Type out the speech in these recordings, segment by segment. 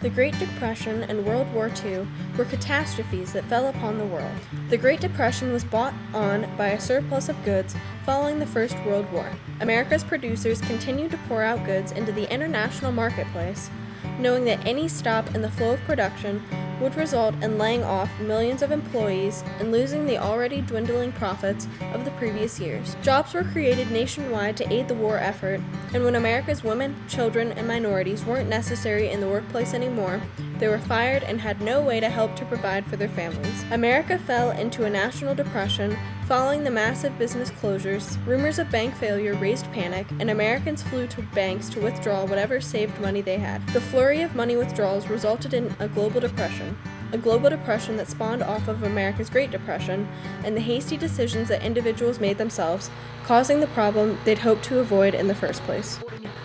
The Great Depression and World War II were catastrophes that fell upon the world. The Great Depression was brought on by a surplus of goods following the First World War. America's producers continued to pour out goods into the international marketplace, knowing that any stop in the flow of production would result in laying off millions of employees and losing the already dwindling profits of the previous years. Jobs were created nationwide to aid the war effort, and when America's women, children, and minorities weren't necessary in the workplace anymore, they were fired and had no way to help to provide for their families. America fell into a national depression following the massive business closures. Rumors of bank failure raised panic, and Americans flew to banks to withdraw whatever saved money they had. The flurry of money withdrawals resulted in a global depression that spawned off of America's Great Depression and the hasty decisions that individuals made themselves, causing the problem they'd hoped to avoid in the first place.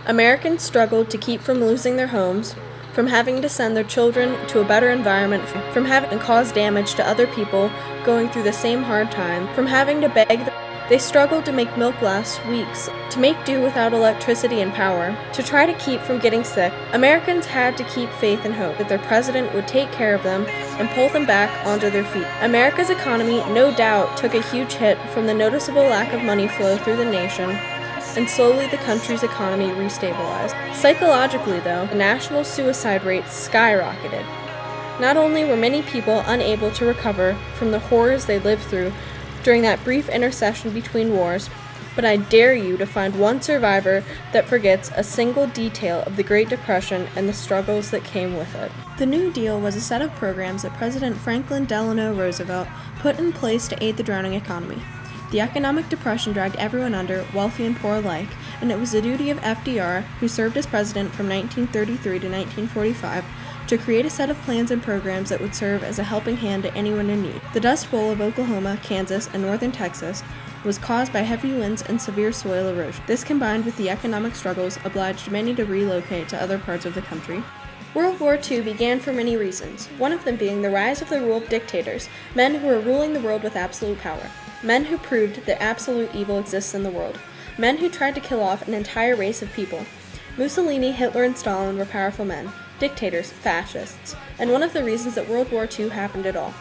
Americans struggled to keep from losing their homes, from having to send their children to a better environment, from having to cause damage to other people going through the same hard time, from having to beg. They struggled to make milk last weeks, to make do without electricity and power, to try to keep from getting sick. Americans had to keep faith and hope that their president would take care of them and pull them back onto their feet. America's economy, no doubt, took a huge hit from the noticeable lack of money flow through the nation, and slowly the country's economy restabilized. Psychologically, though, the national suicide rate skyrocketed. Not only were many people unable to recover from the horrors they lived through during that brief intercession between wars, but I dare you to find one survivor that forgets a single detail of the Great Depression and the struggles that came with it. The New Deal was a set of programs that President Franklin Delano Roosevelt put in place to aid the drowning economy. The economic depression dragged everyone under, wealthy and poor alike, and it was the duty of FDR, who served as president from 1933 to 1945, to create a set of plans and programs that would serve as a helping hand to anyone in need. The Dust Bowl of Oklahoma, Kansas, and northern Texas was caused by heavy winds and severe soil erosion. This, combined with the economic struggles, obliged many to relocate to other parts of the country. World War II began for many reasons, one of them being the rise of the rule of dictators, men who were ruling the world with absolute power. Men who proved that absolute evil exists in the world. Men who tried to kill off an entire race of people. Mussolini, Hitler, and Stalin were powerful men, dictators, fascists, and one of the reasons that World War II happened at all.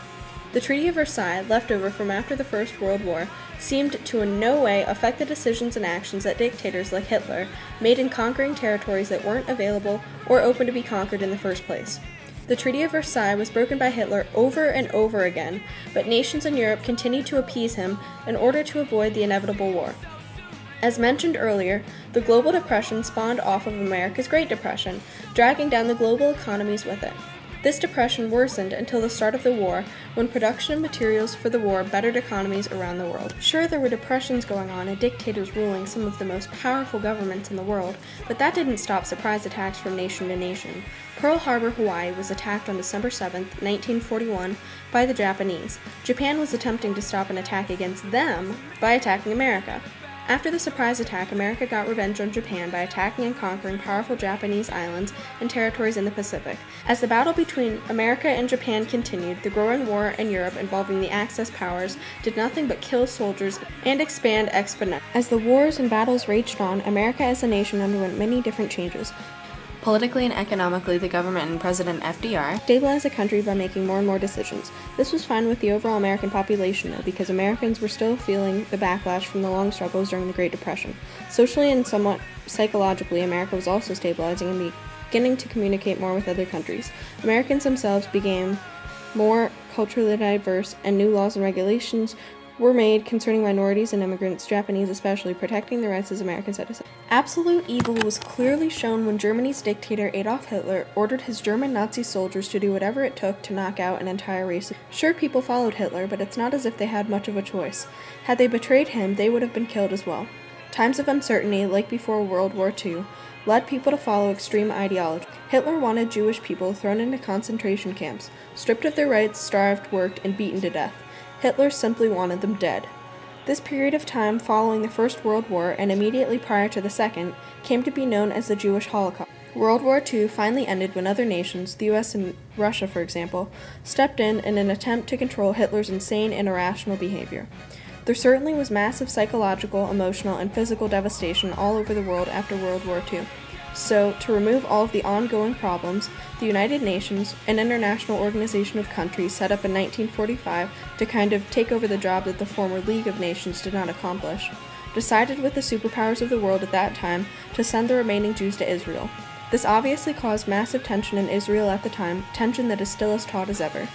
The Treaty of Versailles, left over from after the First World War, seemed to in no way affect the decisions and actions that dictators like Hitler made in conquering territories that weren't available or open to be conquered in the first place. The Treaty of Versailles was broken by Hitler over and over again, but nations in Europe continued to appease him in order to avoid the inevitable war. As mentioned earlier, the global depression spawned off of America's Great Depression, dragging down the global economies with it. This depression worsened until the start of the war, when production of materials for the war bettered economies around the world. Sure, there were depressions going on and dictators ruling some of the most powerful governments in the world, but that didn't stop surprise attacks from nation to nation. Pearl Harbor, Hawaii was attacked on December 7, 1941, by the Japanese. Japan was attempting to stop an attack against them by attacking America. After the surprise attack, America got revenge on Japan by attacking and conquering powerful Japanese islands and territories in the Pacific. As the battle between America and Japan continued, the growing war in Europe involving the Axis powers did nothing but kill soldiers and expand exponentially. As the wars and battles raged on, America as a nation underwent many different changes. Politically and economically, the government and President FDR stabilized the country by making more and more decisions. This was fine with the overall American population, though, because Americans were still feeling the backlash from the long struggles during the Great Depression. Socially and somewhat psychologically, America was also stabilizing and beginning to communicate more with other countries. Americans themselves became more culturally diverse, and new laws and regulations were made concerning minorities and immigrants, Japanese especially, protecting their rights as American citizens. Absolute evil was clearly shown when Germany's dictator Adolf Hitler ordered his German Nazi soldiers to do whatever it took to knock out an entire race. Sure, people followed Hitler, but it's not as if they had much of a choice. Had they betrayed him, they would have been killed as well. Times of uncertainty, like before World War II, led people to follow extreme ideology. Hitler wanted Jewish people thrown into concentration camps, stripped of their rights, starved, worked, and beaten to death. Hitler simply wanted them dead. This period of time following the First World War and immediately prior to the Second came to be known as the Jewish Holocaust. World War II finally ended when other nations, the US and Russia for example, stepped in an attempt to control Hitler's insane and irrational behavior. There certainly was massive psychological, emotional, and physical devastation all over the world after World War II. So, to remove all of the ongoing problems, the United Nations, an international organization of countries set up in 1945 to kind of take over the job that the former League of Nations did not accomplish, decided with the superpowers of the world at that time to send the remaining Jews to Israel. This obviously caused massive tension in Israel at the time, tension that is still as taut as ever.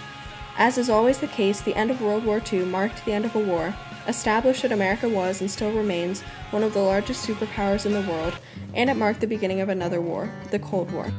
As is always the case, the end of World War II marked the end of a war, established that America was and still remains one of the largest superpowers in the world, and it marked the beginning of another war, the Cold War.